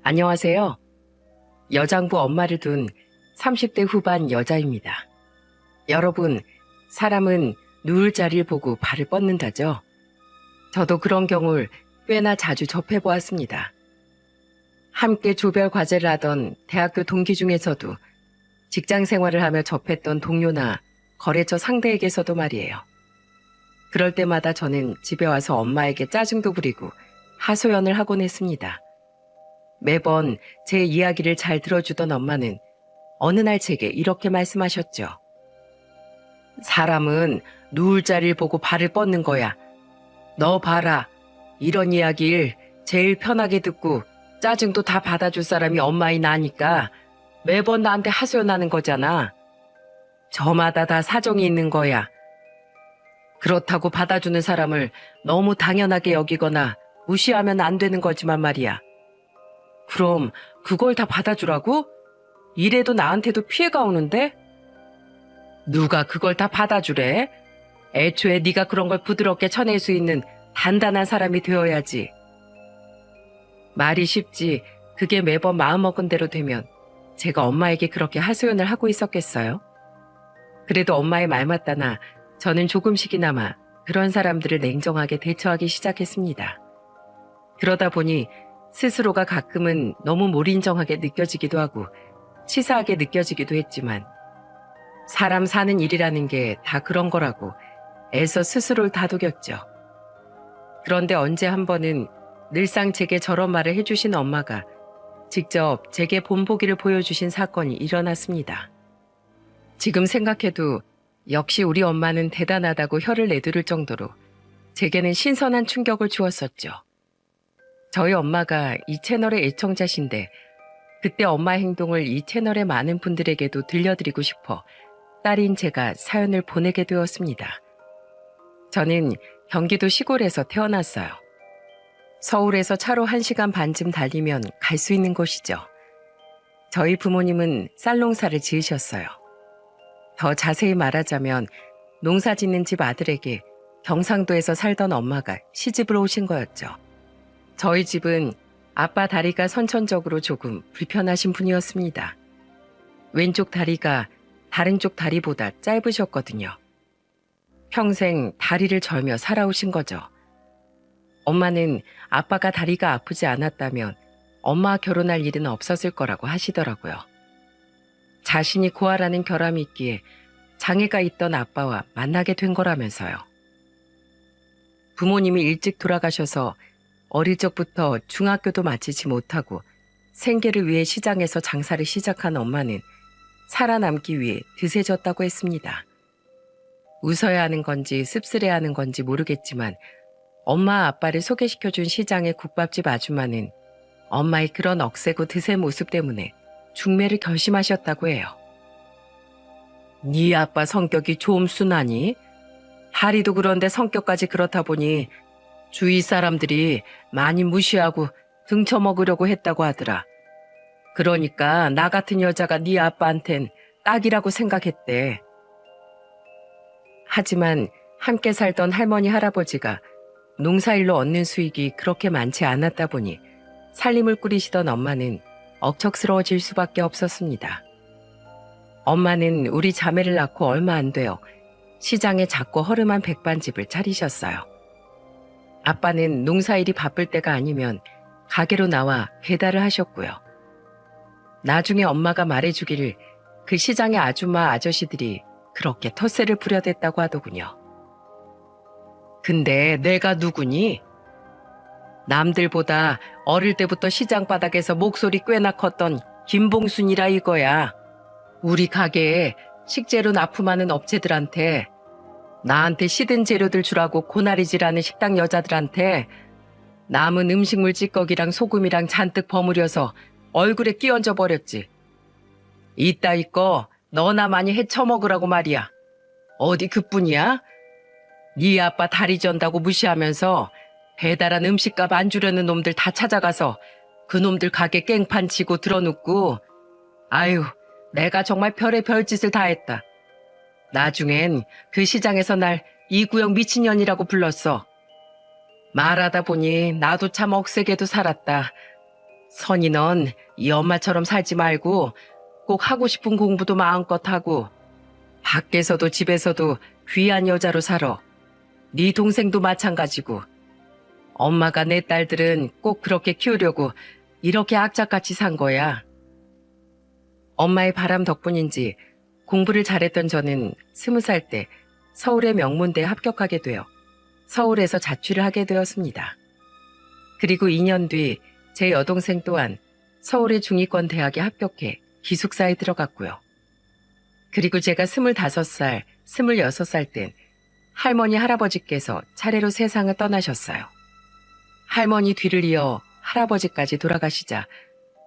안녕하세요. 여장부 엄마를 둔 30대 후반 여자입니다. 여러분, 사람은 누울 자리를 보고 발을 뻗는다죠? 저도 그런 경우를 꽤나 자주 접해보았습니다. 함께 조별 과제를 하던 대학교 동기 중에서도 직장 생활을 하며 접했던 동료나 거래처 상대에게서도 말이에요. 그럴 때마다 저는 집에 와서 엄마에게 짜증도 부리고 하소연을 하곤 했습니다. 매번 제 이야기를 잘 들어주던 엄마는 어느 날 제게 이렇게 말씀하셨죠. 사람은 누울 자리를 보고 발을 뻗는 거야. 너 봐라. 이런 이야기를 제일 편하게 듣고 짜증도 다 받아줄 사람이 엄마인 나니까 매번 나한테 하소연하는 거잖아. 저마다 다 사정이 있는 거야. 그렇다고 받아주는 사람을 너무 당연하게 여기거나 무시하면 안 되는 거지만 말이야. 그럼 그걸 다 받아주라고? 이래도 나한테도 피해가 오는데? 누가 그걸 다 받아주래? 애초에 네가 그런 걸 부드럽게 쳐낼 수 있는 단단한 사람이 되어야지. 말이 쉽지 그게 매번 마음먹은 대로 되면 제가 엄마에게 그렇게 하소연을 하고 있었겠어요? 그래도 엄마의 말 맞다나 저는 조금씩이나마 그런 사람들을 냉정하게 대처하기 시작했습니다. 그러다 보니 스스로가 가끔은 너무 몰인정하게 느껴지기도 하고 치사하게 느껴지기도 했지만 사람 사는 일이라는 게 다 그런 거라고 애써 스스로를 다독였죠. 그런데 언제 한 번은 늘상 제게 저런 말을 해주신 엄마가 직접 제게 본보기를 보여주신 사건이 일어났습니다. 지금 생각해도 역시 우리 엄마는 대단하다고 혀를 내두를 정도로 제게는 신선한 충격을 주었었죠. 저희 엄마가 이 채널의 애청자신데 그때 엄마 행동을 이 채널의 많은 분들에게도 들려드리고 싶어 딸인 제가 사연을 보내게 되었습니다. 저는 경기도 시골에서 태어났어요. 서울에서 차로 1시간 반쯤 달리면 갈 수 있는 곳이죠. 저희 부모님은 쌀농사를 지으셨어요. 더 자세히 말하자면 농사 짓는 집 아들에게 경상도에서 살던 엄마가 시집을 오신 거였죠. 저희 집은 아빠 다리가 선천적으로 조금 불편하신 분이었습니다. 왼쪽 다리가 다른 쪽 다리보다 짧으셨거든요. 평생 다리를 절며 살아오신 거죠. 엄마는 아빠가 다리가 아프지 않았다면 엄마와 결혼할 일은 없었을 거라고 하시더라고요. 자신이 고아라는 결함이 있기에 장애가 있던 아빠와 만나게 된 거라면서요. 부모님이 일찍 돌아가셔서 어릴 적부터 중학교도 마치지 못하고 생계를 위해 시장에서 장사를 시작한 엄마는 살아남기 위해 드세졌다고 했습니다. 웃어야 하는 건지 씁쓸해야 하는 건지 모르겠지만 엄마 아빠를 소개시켜준 시장의 국밥집 아줌마는 엄마의 그런 억세고 드세 모습 때문에 중매를 결심하셨다고 해요. 네 아빠 성격이 좀 순하니? 다리도 그런데 성격까지 그렇다 보니 주위 사람들이 많이 무시하고 등쳐먹으려고 했다고 하더라. 그러니까 나 같은 여자가 네 아빠한텐 딱이라고 생각했대. 하지만 함께 살던 할머니 할아버지가 농사일로 얻는 수익이 그렇게 많지 않았다 보니 살림을 꾸리시던 엄마는 억척스러워질 수밖에 없었습니다. 엄마는 우리 자매를 낳고 얼마 안 되어 시장에 작고 허름한 백반집을 차리셨어요. 아빠는 농사일이 바쁠 때가 아니면 가게로 나와 배달을 하셨고요. 나중에 엄마가 말해주기를 그 시장의 아줌마 아저씨들이 그렇게 텃세를 부려댔다고 하더군요. 근데 내가 누구니? 남들보다 어릴 때부터 시장 바닥에서 목소리 꽤나 컸던 김봉순이라 이거야. 우리 가게에 식재료 납품하는 업체들한테 나한테 시든 재료들 주라고 고나리질하는 식당 여자들한테 남은 음식물 찌꺼기랑 소금이랑 잔뜩 버무려서 얼굴에 끼얹어 버렸지. 이따위 거 너나 많이 헤쳐먹으라고 말이야. 어디 그뿐이야? 네 아빠 다리 전다고 무시하면서 배달한 음식값 안 주려는 놈들 다 찾아가서 그 놈들 가게 깽판 치고 들어눕고 아유 내가 정말 별의 별짓을 다 했다. 나중엔 그 시장에서 날 이구영 미친년이라고 불렀어. 말하다 보니 나도 참 억세게도 살았다. 선이 넌 이 엄마처럼 살지 말고 꼭 하고 싶은 공부도 마음껏 하고 밖에서도 집에서도 귀한 여자로 살아. 네 동생도 마찬가지고. 엄마가 내 딸들은 꼭 그렇게 키우려고 이렇게 악착같이 산 거야. 엄마의 바람 덕분인지 공부를 잘했던 저는 20살 때 서울의 명문대에 합격하게 되어 서울에서 자취를 하게 되었습니다. 그리고 2년 뒤 제 여동생 또한 서울의 중위권 대학에 합격해 기숙사에 들어갔고요. 그리고 제가 25살, 26살 땐 할머니 할아버지께서 차례로 세상을 떠나셨어요. 할머니 뒤를 이어 할아버지까지 돌아가시자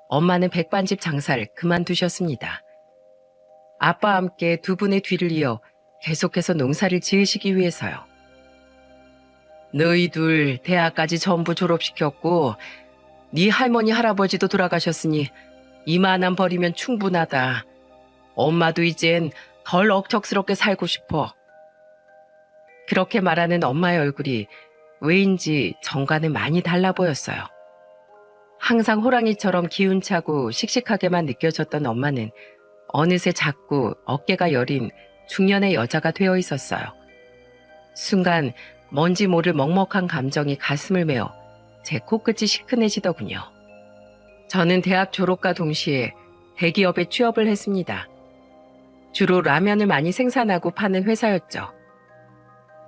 엄마는 백반집 장사를 그만두셨습니다. 아빠와 함께 두 분의 뒤를 이어 계속해서 농사를 지으시기 위해서요. 너희 둘 대학까지 전부 졸업시켰고 네 할머니 할아버지도 돌아가셨으니 이만한 벌이면 충분하다. 엄마도 이젠 덜 억척스럽게 살고 싶어. 그렇게 말하는 엄마의 얼굴이 왜인지 정과는 많이 달라 보였어요. 항상 호랑이처럼 기운차고 씩씩하게만 느껴졌던 엄마는 어느새 작고 어깨가 여린 중년의 여자가 되어 있었어요. 순간 뭔지 모를 먹먹한 감정이 가슴을 메어 제 코끝이 시큰해지더군요. 저는 대학 졸업과 동시에 대기업에 취업을 했습니다. 주로 라면을 많이 생산하고 파는 회사였죠.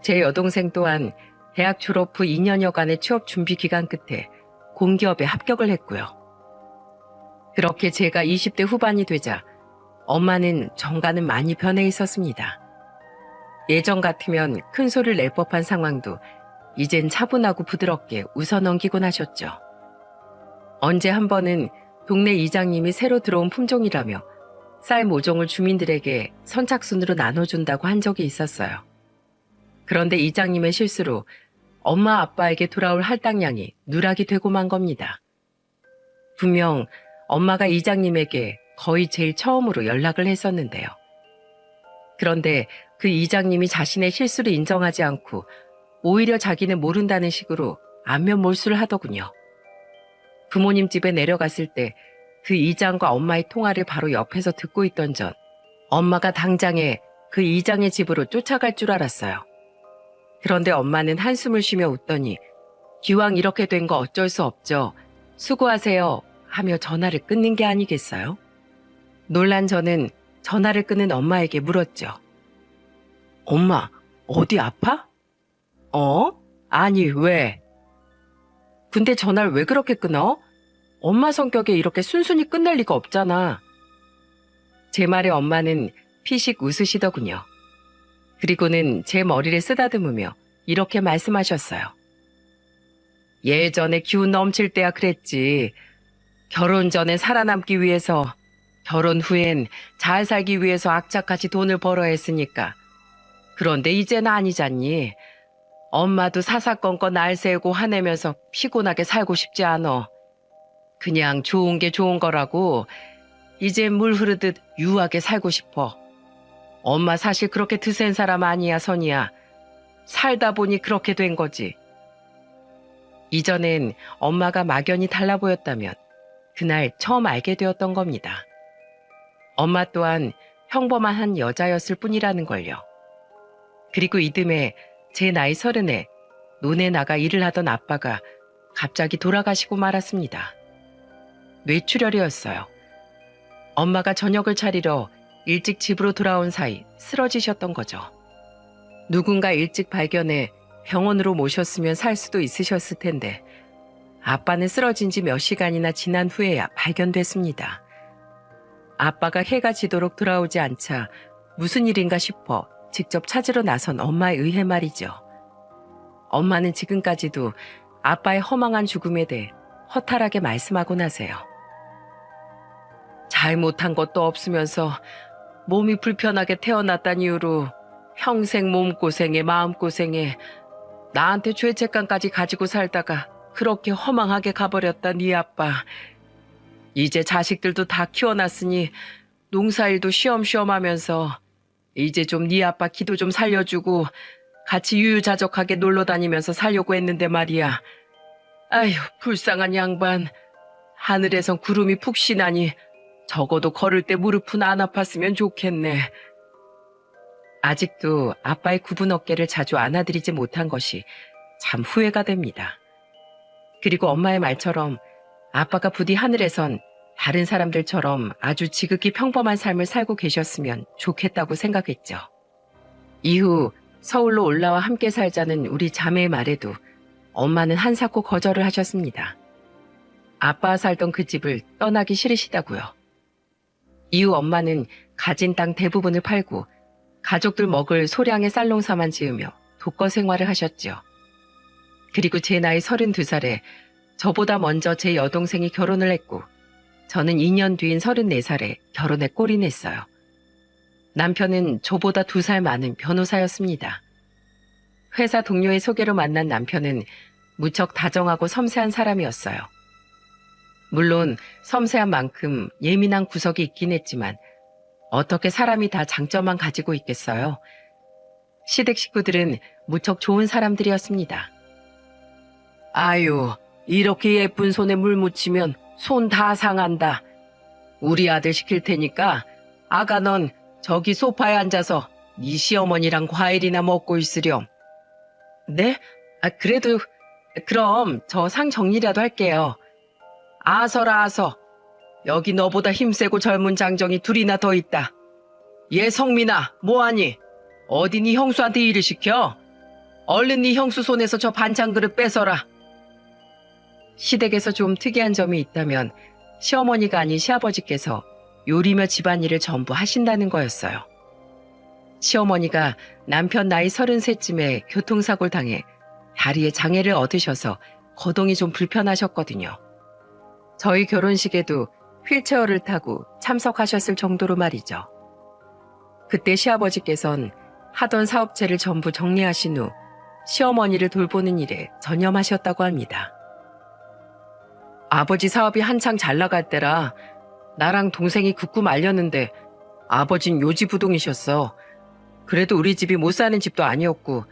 제 여동생 또한 대학 졸업 후 2년여간의 취업 준비 기간 끝에 공기업에 합격을 했고요. 그렇게 제가 20대 후반이 되자 엄마는 정가는 많이 변해 있었습니다. 예전 같으면 큰 소리를 낼 법한 상황도 이젠 차분하고 부드럽게 웃어넘기곤 하셨죠. 언제 한 번은 동네 이장님이 새로 들어온 품종이라며 쌀 모종을 주민들에게 선착순으로 나눠준다고 한 적이 있었어요. 그런데 이장님의 실수로 엄마 아빠에게 돌아올 할당량이 누락이 되고 만 겁니다. 분명 엄마가 이장님에게 거의 제일 처음으로 연락을 했었는데요. 그런데 그 이장님이 자신의 실수를 인정하지 않고 오히려 자기는 모른다는 식으로 안면 몰수를 하더군요. 부모님 집에 내려갔을 때 그 이장과 엄마의 통화를 바로 옆에서 듣고 있던 전 엄마가 당장에 그 이장의 집으로 쫓아갈 줄 알았어요. 그런데 엄마는 한숨을 쉬며 웃더니 기왕 이렇게 된 거 어쩔 수 없죠. 수고하세요 하며 전화를 끊는 게 아니겠어요? 놀란 저는 전화를 끊은 엄마에게 물었죠. 엄마, 어디 아파? 아니, 왜? 근데 전화를 왜 그렇게 끊어? 엄마 성격에 이렇게 순순히 끝낼 리가 없잖아. 제 말에 엄마는 피식 웃으시더군요. 그리고는 제 머리를 쓰다듬으며 이렇게 말씀하셨어요. 예전에 기운 넘칠 때야 그랬지. 결혼 전에 살아남기 위해서, 결혼 후엔 잘 살기 위해서 악착같이 돈을 벌어야 했으니까. 그런데 이제는 아니잖니. 엄마도 사사건건 날 새고 화내면서 피곤하게 살고 싶지 않어. 그냥 좋은 게 좋은 거라고 이제 물 흐르듯 유하게 살고 싶어. 엄마 사실 그렇게 드센 사람 아니야, 선이야. 살다 보니 그렇게 된 거지. 이전엔 엄마가 막연히 달라 보였다면 그날 처음 알게 되었던 겁니다. 엄마 또한 평범한 한 여자였을 뿐이라는 걸요. 그리고 이듬해 제 나이 30에 논에 나가 일을 하던 아빠가 갑자기 돌아가시고 말았습니다. 뇌출혈이었어요. 엄마가 저녁을 차리러 일찍 집으로 돌아온 사이 쓰러지셨던 거죠. 누군가 일찍 발견해 병원으로 모셨으면 살 수도 있으셨을 텐데 아빠는 쓰러진 지 몇 시간이나 지난 후에야 발견됐습니다. 아빠가 해가 지도록 돌아오지 않자 무슨 일인가 싶어 직접 찾으러 나선 엄마에 의해 말이죠. 엄마는 지금까지도 아빠의 허망한 죽음에 대해 허탈하게 말씀하곤 하세요. 잘못한 것도 없으면서 몸이 불편하게 태어났단 이유로 평생 몸고생에 마음고생에 나한테 죄책감까지 가지고 살다가 그렇게 허망하게 가버렸다 네 아빠. 이제 자식들도 다 키워놨으니 농사일도 쉬엄쉬엄 하면서 이제 좀 네 아빠 기도 좀 살려주고 같이 유유자적하게 놀러 다니면서 살려고 했는데 말이야. 아휴 불쌍한 양반. 하늘에선 구름이 푹 쉬나니 적어도 걸을 때 무릎은 안 아팠으면 좋겠네. 아직도 아빠의 굽은 어깨를 자주 안아드리지 못한 것이 참 후회가 됩니다. 그리고 엄마의 말처럼 아빠가 부디 하늘에선 다른 사람들처럼 아주 지극히 평범한 삶을 살고 계셨으면 좋겠다고 생각했죠. 이후 서울로 올라와 함께 살자는 우리 자매의 말에도 엄마는 한사코 거절을 하셨습니다. 아빠가 살던 그 집을 떠나기 싫으시다고요. 이후 엄마는 가진 땅 대부분을 팔고 가족들 먹을 소량의 쌀농사만 지으며 독거 생활을 하셨죠. 그리고 제 나이 32살에 저보다 먼저 제 여동생이 결혼을 했고 저는 2년 뒤인 34살에 결혼에 꼴이 냈어요. 남편은 저보다 2살 많은 변호사였습니다. 회사 동료의 소개로 만난 남편은 무척 다정하고 섬세한 사람이었어요. 물론 섬세한 만큼 예민한 구석이 있긴 했지만 어떻게 사람이 다 장점만 가지고 있겠어요? 시댁 식구들은 무척 좋은 사람들이었습니다. 아유, 이렇게 예쁜 손에 물 묻히면 손 다 상한다. 우리 아들 시킬 테니까 아가 넌 저기 소파에 앉아서 네 시어머니랑 과일이나 먹고 있으렴. 네? 그래도 그럼 저 상 정리라도 할게요. 아서라 아서. 여기 너보다 힘세고 젊은 장정이 둘이나 더 있다. 얘 성민아, 뭐하니? 어디 네 형수한테 일을 시켜? 얼른 네 형수 손에서 저 반찬 그릇 뺏어라. 시댁에서 좀 특이한 점이 있다면 시어머니가 아닌 시아버지께서 요리며 집안일을 전부 하신다는 거였어요. 시어머니가 남편 나이 33쯤에 교통사고를 당해 다리에 장애를 얻으셔서 거동이 좀 불편하셨거든요. 저희 결혼식에도 휠체어를 타고 참석하셨을 정도로 말이죠. 그때 시아버지께선 하던 사업체를 전부 정리하신 후 시어머니를 돌보는 일에 전념하셨다고 합니다. 아버지 사업이 한창 잘 나갈 때라 나랑 동생이 굳고 말렸는데 아버진 요지부동이셨어. 그래도 우리 집이 못 사는 집도 아니었고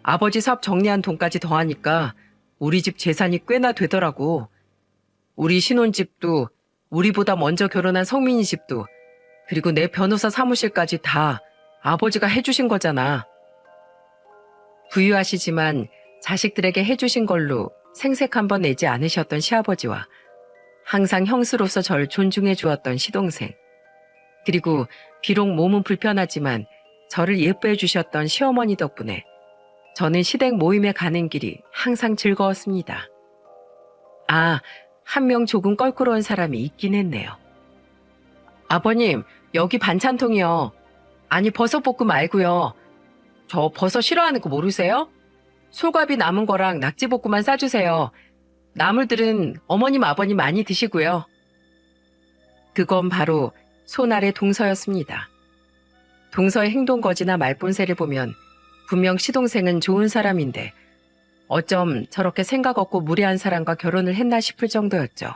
아버지 사업 정리한 돈까지 더하니까 우리 집 재산이 꽤나 되더라고. 우리 신혼집도 우리보다 먼저 결혼한 성민이 집도 그리고 내 변호사 사무실까지 다 아버지가 해주신 거잖아. 부유하시지만 자식들에게 해주신 걸로 생색 한 번 내지 않으셨던 시아버지와 항상 형수로서 절 존중해 주었던 시동생, 그리고 비록 몸은 불편하지만 저를 예뻐해 주셨던 시어머니 덕분에 저는 시댁 모임에 가는 길이 항상 즐거웠습니다. 한 명 조금 껄끄러운 사람이 있긴 했네요. 아버님, 여기 반찬통이요. 아니, 버섯볶음 말고요. 저 버섯 싫어하는 거 모르세요? 솔과비 남은 거랑 낙지볶음만 싸주세요. 나물들은 어머님, 아버님 많이 드시고요. 그건 바로 손아래 동서였습니다. 동서의 행동거지나 말본새를 보면 분명 시동생은 좋은 사람인데 어쩜 저렇게 생각 없고 무례한 사람과 결혼을 했나 싶을 정도였죠.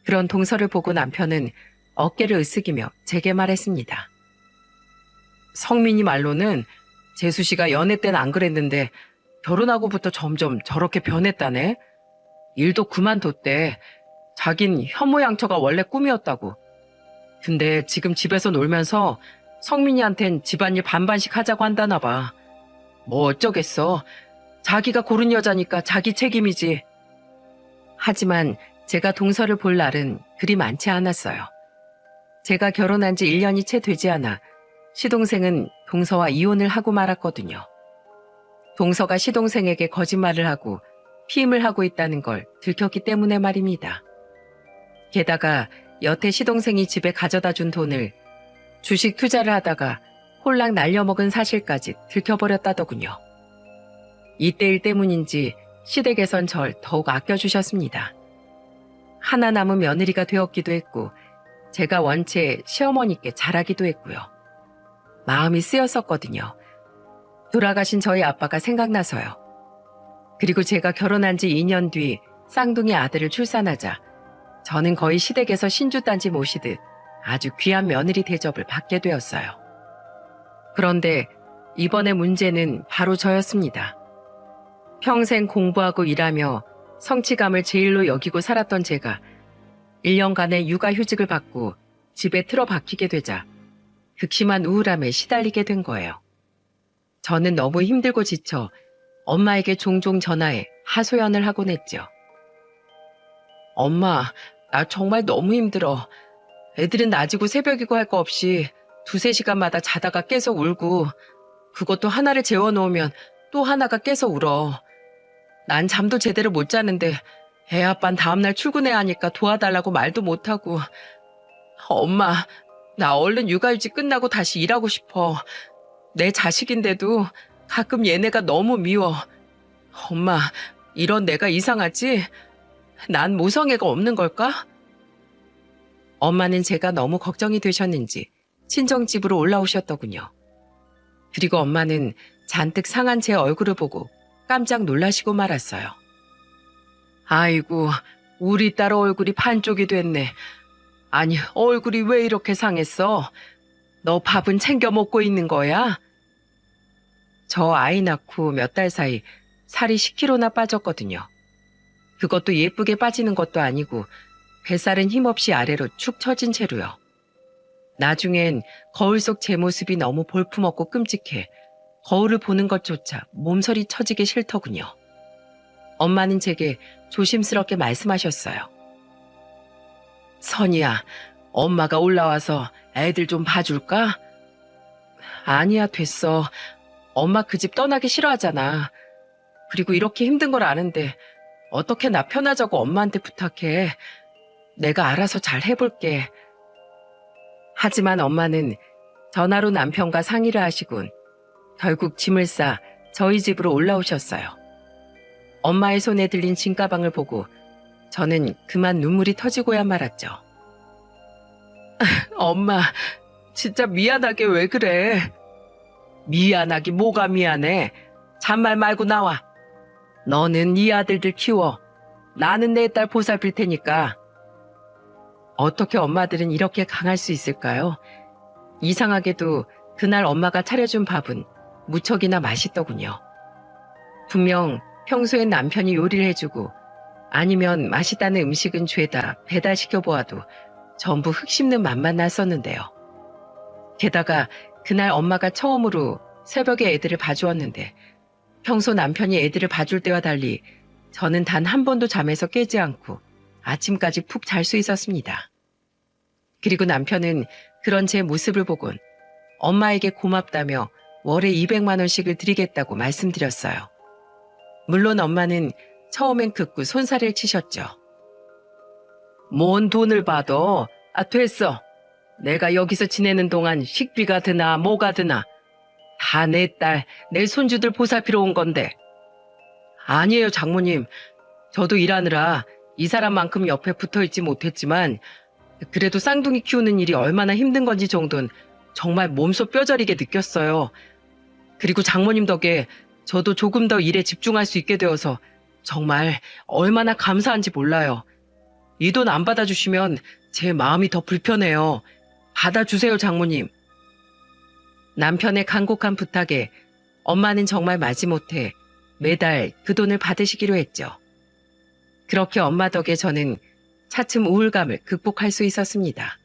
그런 동서를 보고 남편은 어깨를 으쓱이며 제게 말했습니다. 성민이 말로는 재수 씨가 연애 때는 안 그랬는데 결혼하고부터 점점 저렇게 변했다네. 일도 그만뒀대. 자긴 현모양처가 원래 꿈이었다고. 근데 지금 집에서 놀면서 성민이한텐 집안일 반반씩 하자고 한다나 봐. 뭐 어쩌겠어. 자기가 고른 여자니까 자기 책임이지. 하지만 제가 동서를 볼 날은 그리 많지 않았어요. 제가 결혼한 지 1년이 채 되지 않아 시동생은 동서와 이혼을 하고 말았거든요. 동서가 시동생에게 거짓말을 하고 피임을 하고 있다는 걸 들켰기 때문에 말입니다. 게다가 여태 시동생이 집에 가져다 준 돈을 주식 투자를 하다가 홀랑 날려먹은 사실까지 들켜버렸다더군요. 이때 일 때문인지 시댁에선 절 더욱 아껴주셨습니다. 하나 남은 며느리가 되었기도 했고 제가 원체 시어머니께 잘하기도 했고요. 마음이 쓰였었거든요. 돌아가신 저희 아빠가 생각나서요. 그리고 제가 결혼한 지 2년 뒤 쌍둥이 아들을 출산하자 저는 거의 시댁에서 신주단지 모시듯 아주 귀한 며느리 대접을 받게 되었어요. 그런데 이번에 문제는 바로 저였습니다. 평생 공부하고 일하며 성취감을 제일로 여기고 살았던 제가 1년간의 육아휴직을 받고 집에 틀어박히게 되자 극심한 우울함에 시달리게 된 거예요. 저는 너무 힘들고 지쳐 엄마에게 종종 전화해 하소연을 하곤 했죠. 엄마, 나 정말 너무 힘들어. 애들은 낮이고 새벽이고 할 거 없이 2~3시간마다 자다가 깨서 울고 그것도 하나를 재워놓으면 또 하나가 깨서 울어. 난 잠도 제대로 못 자는데 애 아빠는 다음날 출근해야 하니까 도와달라고 말도 못하고. 엄마, 나 얼른 육아휴직 끝나고 다시 일하고 싶어. 내 자식인데도 가끔 얘네가 너무 미워. 엄마, 이런 내가 이상하지? 난 모성애가 없는 걸까? 엄마는 제가 너무 걱정이 되셨는지 친정집으로 올라오셨더군요. 그리고 엄마는 잔뜩 상한 제 얼굴을 보고 깜짝 놀라시고 말았어요. 아이고, 우리 딸 얼굴이 반쪽이 됐네. 아니, 얼굴이 왜 이렇게 상했어? 너 밥은 챙겨 먹고 있는 거야? 저 아이 낳고 몇 달 사이 살이 10kg나 빠졌거든요. 그것도 예쁘게 빠지는 것도 아니고 뱃살은 힘없이 아래로 축 처진 채로요. 나중엔 거울 속 제 모습이 너무 볼품없고 끔찍해 거울을 보는 것조차 몸서리 처지기 싫더군요. 엄마는 제게 조심스럽게 말씀하셨어요. 선이야, 엄마가 올라와서 애들 좀 봐줄까? 아니야, 됐어. 엄마 그 집 떠나기 싫어하잖아. 그리고 이렇게 힘든 걸 아는데 어떻게 나 편하자고 엄마한테 부탁해. 내가 알아서 잘 해볼게. 하지만 엄마는 전화로 남편과 상의를 하시곤 결국 짐을 싸 저희 집으로 올라오셨어요. 엄마의 손에 들린 짐가방을 보고 저는 그만 눈물이 터지고야 말았죠. 엄마, 진짜 미안하게 왜 그래? 미안하기 뭐가 미안해? 잔말 말고 나와. 너는 네 아들들 키워. 나는 내 딸 보살필 테니까. 어떻게 엄마들은 이렇게 강할 수 있을까요? 이상하게도 그날 엄마가 차려준 밥은 무척이나 맛있더군요. 분명 평소엔 남편이 요리를 해주고 아니면 맛있다는 음식은 죄다 배달시켜보아도 전부 흙씹는 맛만 났었는데요. 게다가 그날 엄마가 처음으로 새벽에 애들을 봐주었는데 평소 남편이 애들을 봐줄 때와 달리 저는 단 한 번도 잠에서 깨지 않고 아침까지 푹 잘 수 있었습니다. 그리고 남편은 그런 제 모습을 보곤 엄마에게 고맙다며 월에 200만 원씩을 드리겠다고 말씀드렸어요. 물론 엄마는 처음엔 극구 손살을 치셨죠. 뭔 돈을 받아? 아, 됐어. 내가 여기서 지내는 동안 식비가 드나 뭐가 드나 다 내 딸, 내 손주들 보살피러 온 건데. 아니에요, 장모님. 저도 일하느라 이 사람만큼 옆에 붙어있지 못했지만 그래도 쌍둥이 키우는 일이 얼마나 힘든 건지 정도는 정말 몸소 뼈저리게 느꼈어요. 그리고 장모님 덕에 저도 조금 더 일에 집중할 수 있게 되어서 정말 얼마나 감사한지 몰라요. 이 돈 안 받아주시면 제 마음이 더 불편해요. 받아주세요, 장모님. 남편의 간곡한 부탁에 엄마는 정말 마지못해 매달 그 돈을 받으시기로 했죠. 그렇게 엄마 덕에 저는 차츰 우울감을 극복할 수 있었습니다.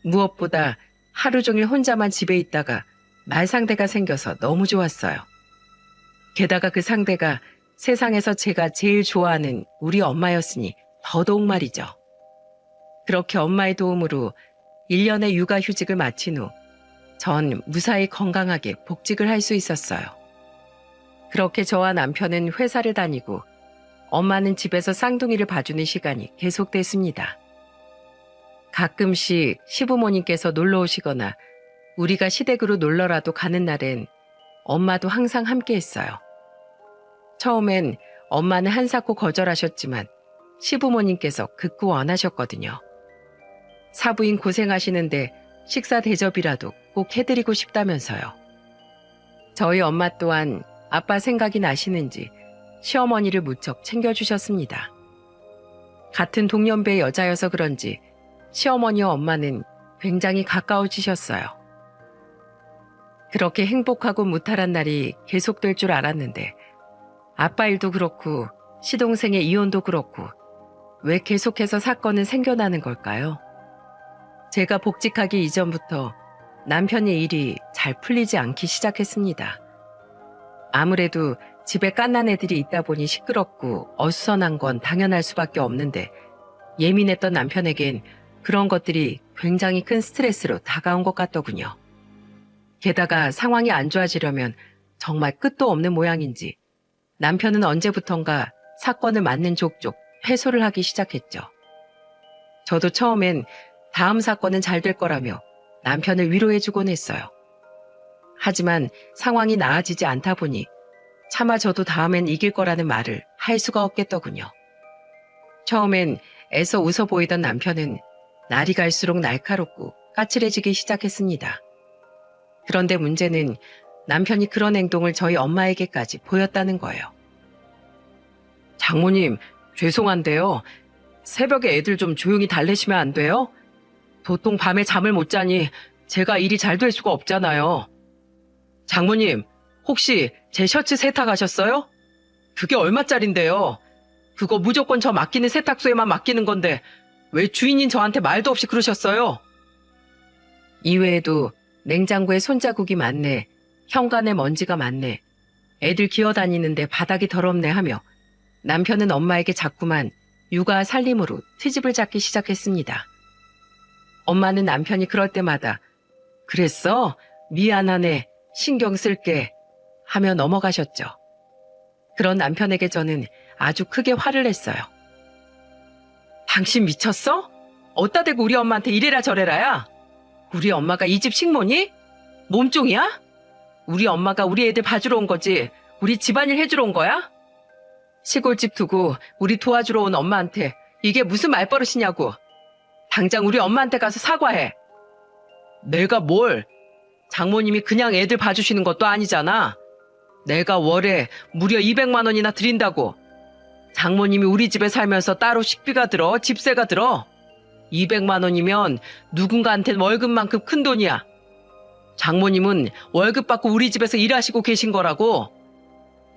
무엇보다 하루 종일 혼자만 집에 있다가 말 상대가 생겨서 너무 좋았어요. 게다가 그 상대가 세상에서 제가 제일 좋아하는 우리 엄마였으니 더더욱 말이죠. 그렇게 엄마의 도움으로 1년의 육아휴직을 마친 후 전 무사히 건강하게 복직을 할 수 있었어요. 그렇게 저와 남편은 회사를 다니고 엄마는 집에서 쌍둥이를 봐주는 시간이 계속됐습니다. 가끔씩 시부모님께서 놀러 오시거나 우리가 시댁으로 놀러라도 가는 날엔 엄마도 항상 함께 했어요. 처음엔 엄마는 한사코 거절하셨지만 시부모님께서 극구 원하셨거든요. 사부인 고생하시는데 식사 대접이라도 꼭 해드리고 싶다면서요. 저희 엄마 또한 아빠 생각이 나시는지 시어머니를 무척 챙겨주셨습니다. 같은 동년배의 여자여서 그런지 시어머니와 엄마는 굉장히 가까워지셨어요. 그렇게 행복하고 무탈한 날이 계속될 줄 알았는데 아빠 일도 그렇고 시동생의 이혼도 그렇고 왜 계속해서 사건은 생겨나는 걸까요? 제가 복직하기 이전부터 남편의 일이 잘 풀리지 않기 시작했습니다. 아무래도 집에 갓난 애들이 있다 보니 시끄럽고 어수선한 건 당연할 수밖에 없는데 예민했던 남편에겐 그런 것들이 굉장히 큰 스트레스로 다가온 것 같더군요. 게다가 상황이 안 좋아지려면 정말 끝도 없는 모양인지 남편은 언제부턴가 사건을 맞는 족족 해소를 하기 시작했죠. 저도 처음엔 다음 사건은 잘 될 거라며 남편을 위로해주곤 했어요. 하지만 상황이 나아지지 않다 보니 차마 저도 다음엔 이길 거라는 말을 할 수가 없겠더군요. 처음엔 애써 웃어 보이던 남편은 날이 갈수록 날카롭고 까칠해지기 시작했습니다. 그런데 문제는 남편이 그런 행동을 저희 엄마에게까지 보였다는 거예요. 장모님, 죄송한데요. 새벽에 애들 좀 조용히 달래시면 안 돼요? 도통 밤에 잠을 못 자니 제가 일이 잘 될 수가 없잖아요. 장모님, 혹시 제 셔츠 세탁하셨어요? 그게 얼마짜린데요? 그거 무조건 저 맡기는 세탁소에만 맡기는 건데 왜 주인인 저한테 말도 없이 그러셨어요? 이외에도 냉장고에 손자국이 많네, 현관에 먼지가 많네, 애들 기어다니는데 바닥이 더럽네 하며 남편은 엄마에게 자꾸만 육아 살림으로 트집을 잡기 시작했습니다. 엄마는 남편이 그럴 때마다 그랬어? 미안하네, 신경 쓸게 하며 넘어가셨죠. 그런 남편에게 저는 아주 크게 화를 냈어요. 당신 미쳤어? 어따 대고 우리 엄마한테 이래라 저래라야? 우리 엄마가 이 집 식모니? 몸종이야? 우리 엄마가 우리 애들 봐주러 온 거지 우리 집안일 해주러 온 거야? 시골집 두고 우리 도와주러 온 엄마한테 이게 무슨 말버릇이냐고. 당장 우리 엄마한테 가서 사과해. 내가 뭘? 장모님이 그냥 애들 봐주시는 것도 아니잖아. 내가 월에 무려 200만 원이나 드린다고. 장모님이 우리 집에 살면서 따로 식비가 들어, 집세가 들어. 200만 원이면 누군가한텐 월급만큼 큰 돈이야. 장모님은 월급 받고 우리 집에서 일하시고 계신 거라고.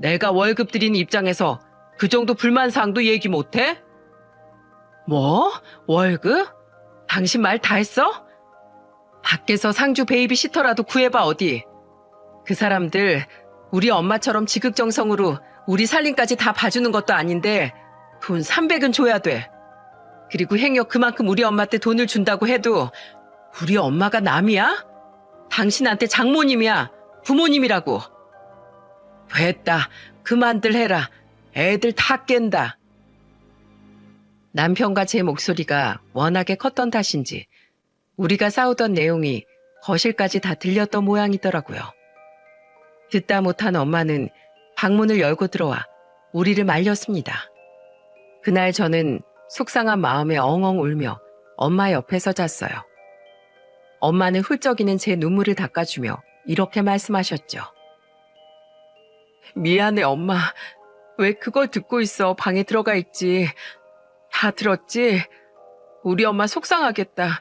내가 월급 드리는 입장에서 그 정도 불만사항도 얘기 못해? 뭐? 월급? 당신 말 다 했어? 밖에서 상주 베이비시터라도 구해봐 어디. 그 사람들 우리 엄마처럼 지극정성으로 우리 살림까지 다 봐주는 것도 아닌데 돈 300은 줘야 돼. 그리고 행여 그만큼 우리 엄마한테 돈을 준다고 해도 우리 엄마가 남이야? 당신한테 장모님이야. 부모님이라고. 됐다. 그만들 해라. 애들 다 깬다. 남편과 제 목소리가 워낙에 컸던 탓인지 우리가 싸우던 내용이 거실까지 다 들렸던 모양이더라고요. 듣다 못한 엄마는 방문을 열고 들어와 우리를 말렸습니다. 그날 저는 속상한 마음에 엉엉 울며 엄마 옆에서 잤어요. 엄마는 훌쩍이는 제 눈물을 닦아주며 이렇게 말씀하셨죠. 미안해 엄마. 왜 그걸 듣고 있어. 방에 들어가 있지. 다 들었지? 우리 엄마 속상하겠다.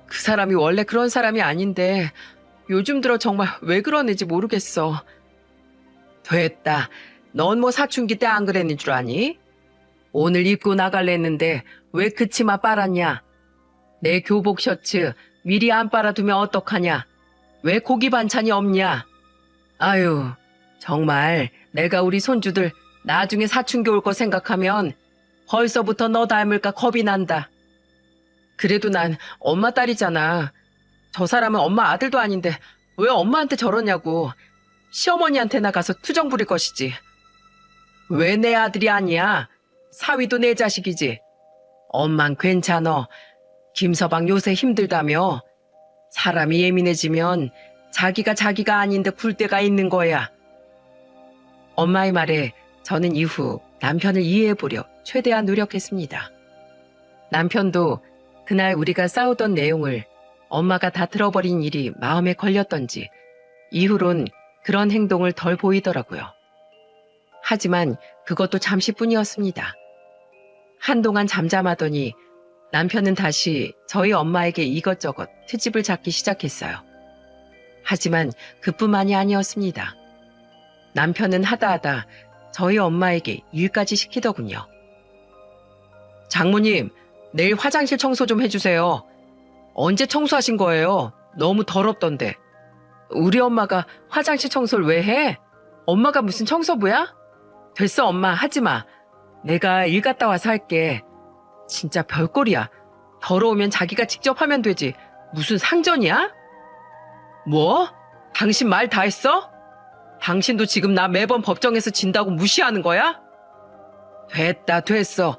그 사람이 원래 그런 사람이 아닌데 요즘 들어 정말 왜 그러는지 모르겠어. 됐다. 넌 뭐 사춘기 때 안 그랬는 줄 아니? 오늘 입고 나갈랬는데 왜 그 치마 빨았냐? 내 교복 셔츠 미리 안 빨아두면 어떡하냐? 왜 고기 반찬이 없냐? 아유, 정말 내가 우리 손주들 나중에 사춘기 올 거 생각하면 벌써부터 너 닮을까 겁이 난다. 그래도 난 엄마 딸이잖아. 저 사람은 엄마 아들도 아닌데 왜 엄마한테 저러냐고. 시어머니한테나 가서 투정 부릴 것이지. 왜 내 아들이 아니야? 사위도 내 자식이지. 엄만 괜찮어. 김서방 요새 힘들다며. 사람이 예민해지면 자기가 아닌데 굴 때가 있는 거야. 엄마의 말에 저는 이후 남편을 이해해보려 최대한 노력했습니다. 남편도 그날 우리가 싸우던 내용을 엄마가 다 들어버린 일이 마음에 걸렸던지 이후론 그런 행동을 덜 보이더라고요. 하지만 그것도 잠시뿐이었습니다. 한동안 잠잠하더니 남편은 다시 저희 엄마에게 이것저것 트집을 잡기 시작했어요. 하지만 그뿐만이 아니었습니다. 남편은 하다하다 저희 엄마에게 일까지 시키더군요. 장모님, 내일 화장실 청소 좀 해주세요. 언제 청소하신 거예요? 너무 더럽던데. 우리 엄마가 화장실 청소를 왜 해? 엄마가 무슨 청소부야? 됐어, 엄마, 하지 마. 내가 일 갔다 와서 할게. 진짜 별꼴이야. 더러우면 자기가 직접 하면 되지. 무슨 상전이야? 뭐? 당신 말 다 했어? 당신도 지금 나 매번 법정에서 진다고 무시하는 거야? 됐다, 됐어.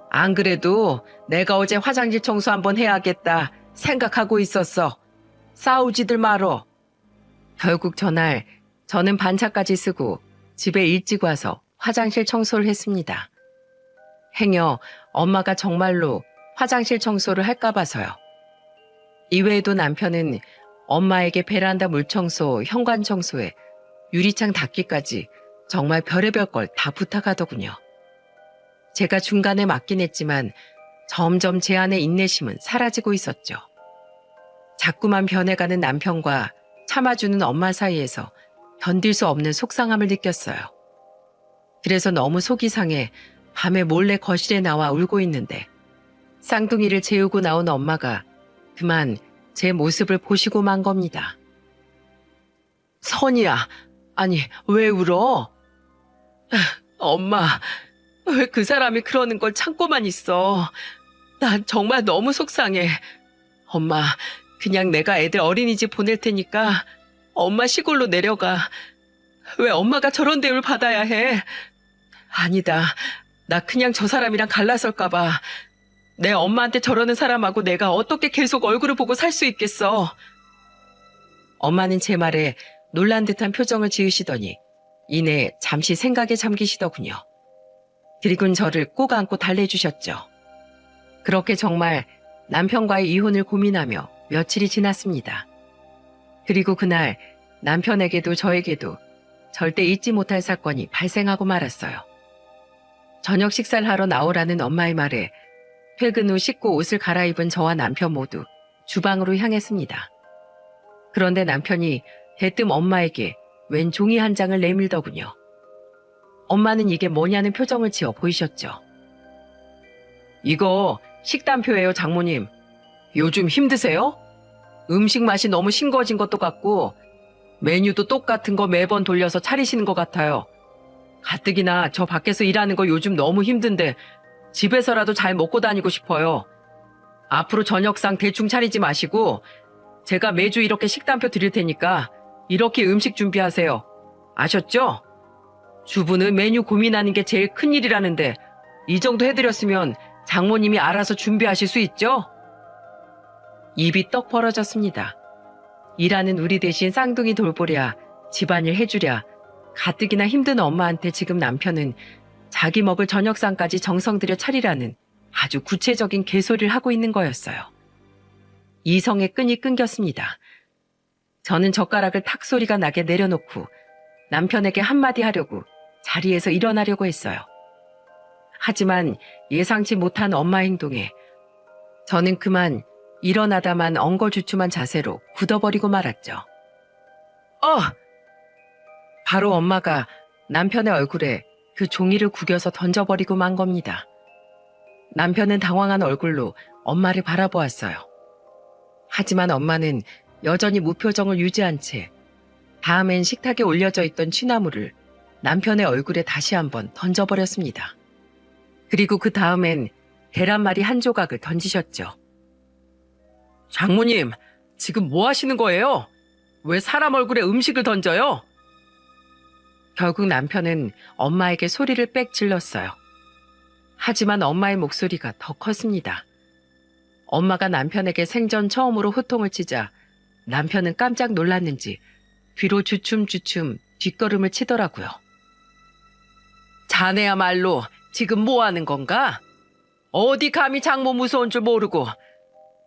안 그래도 내가 어제 화장실 청소 한번 해야겠다 생각하고 있었어. 싸우지들 말어. 결국 전날 저는 반차까지 쓰고 집에 일찍 와서 화장실 청소를 했습니다. 행여 엄마가 정말로 화장실 청소를 할까 봐서요. 이외에도 남편은 엄마에게 베란다 물청소, 현관 청소에 유리창 닦기까지 정말 별의별 걸 다 부탁하더군요. 제가 중간에 맞긴 했지만 점점 제 안의 인내심은 사라지고 있었죠. 자꾸만 변해가는 남편과 참아주는 엄마 사이에서 견딜 수 없는 속상함을 느꼈어요. 그래서 너무 속이 상해 밤에 몰래 거실에 나와 울고 있는데 쌍둥이를 재우고 나온 엄마가 그만 제 모습을 보시고 만 겁니다. 선이야, 아니 왜 울어? 엄마, 왜 그 사람이 그러는 걸 참고만 있어? 난 정말 너무 속상해. 엄마, 그냥 내가 애들 어린이집 보낼 테니까 엄마 시골로 내려가. 왜 엄마가 저런 대우를 받아야 해? 아니다. 나 그냥 저 사람이랑 갈라설까 봐. 내 엄마한테 저러는 사람하고 내가 어떻게 계속 얼굴을 보고 살 수 있겠어. 엄마는 제 말에 놀란 듯한 표정을 지으시더니 이내 잠시 생각에 잠기시더군요. 그리고는 저를 꼭 안고 달래주셨죠. 그렇게 정말 남편과의 이혼을 고민하며 며칠이 지났습니다. 그리고 그날 남편에게도 저에게도 절대 잊지 못할 사건이 발생하고 말았어요. 저녁 식사를 하러 나오라는 엄마의 말에 퇴근 후 씻고 옷을 갈아입은 저와 남편 모두 주방으로 향했습니다. 그런데 남편이 대뜸 엄마에게 웬 종이 한 장을 내밀더군요. 엄마는 이게 뭐냐는 표정을 지어 보이셨죠. 이거 식단표예요, 장모님. 요즘 힘드세요? 음식 맛이 너무 싱거워진 것도 같고 메뉴도 똑같은 거 매번 돌려서 차리시는 것 같아요. 가뜩이나 저 밖에서 일하는 거 요즘 너무 힘든데 집에서라도 잘 먹고 다니고 싶어요. 앞으로 저녁상 대충 차리지 마시고 제가 매주 이렇게 식단표 드릴 테니까 이렇게 음식 준비하세요. 아셨죠? 주부는 메뉴 고민하는 게 제일 큰일이라는데 이 정도 해드렸으면 장모님이 알아서 준비하실 수 있죠? 입이 떡 벌어졌습니다. 일하는 우리 대신 쌍둥이 돌보랴, 집안일 해주랴, 가뜩이나 힘든 엄마한테 지금 남편은 자기 먹을 저녁상까지 정성 들여 차리라는 아주 구체적인 개소리를 하고 있는 거였어요. 이성의 끈이 끊겼습니다. 저는 젓가락을 탁 소리가 나게 내려놓고 남편에게 한마디 하려고 자리에서 일어나려고 했어요. 하지만 예상치 못한 엄마 행동에 저는 그만 일어나다만 엉거주춤한 자세로 굳어버리고 말았죠. 바로 엄마가 남편의 얼굴에 그 종이를 구겨서 던져버리고 만 겁니다. 남편은 당황한 얼굴로 엄마를 바라보았어요. 하지만 엄마는 여전히 무표정을 유지한 채 다음엔 식탁에 올려져 있던 취나물을 남편의 얼굴에 다시 한번 던져버렸습니다. 그리고 그 다음엔 계란말이 한 조각을 던지셨죠. 장모님, 지금 뭐 하시는 거예요? 왜 사람 얼굴에 음식을 던져요? 결국 남편은 엄마에게 소리를 빽 질렀어요. 하지만 엄마의 목소리가 더 컸습니다. 엄마가 남편에게 생전 처음으로 호통을 치자 남편은 깜짝 놀랐는지 뒤로 주춤주춤 뒷걸음을 치더라고요. 자네야말로 지금 뭐 하는 건가? 어디 감히 장모 무서운 줄 모르고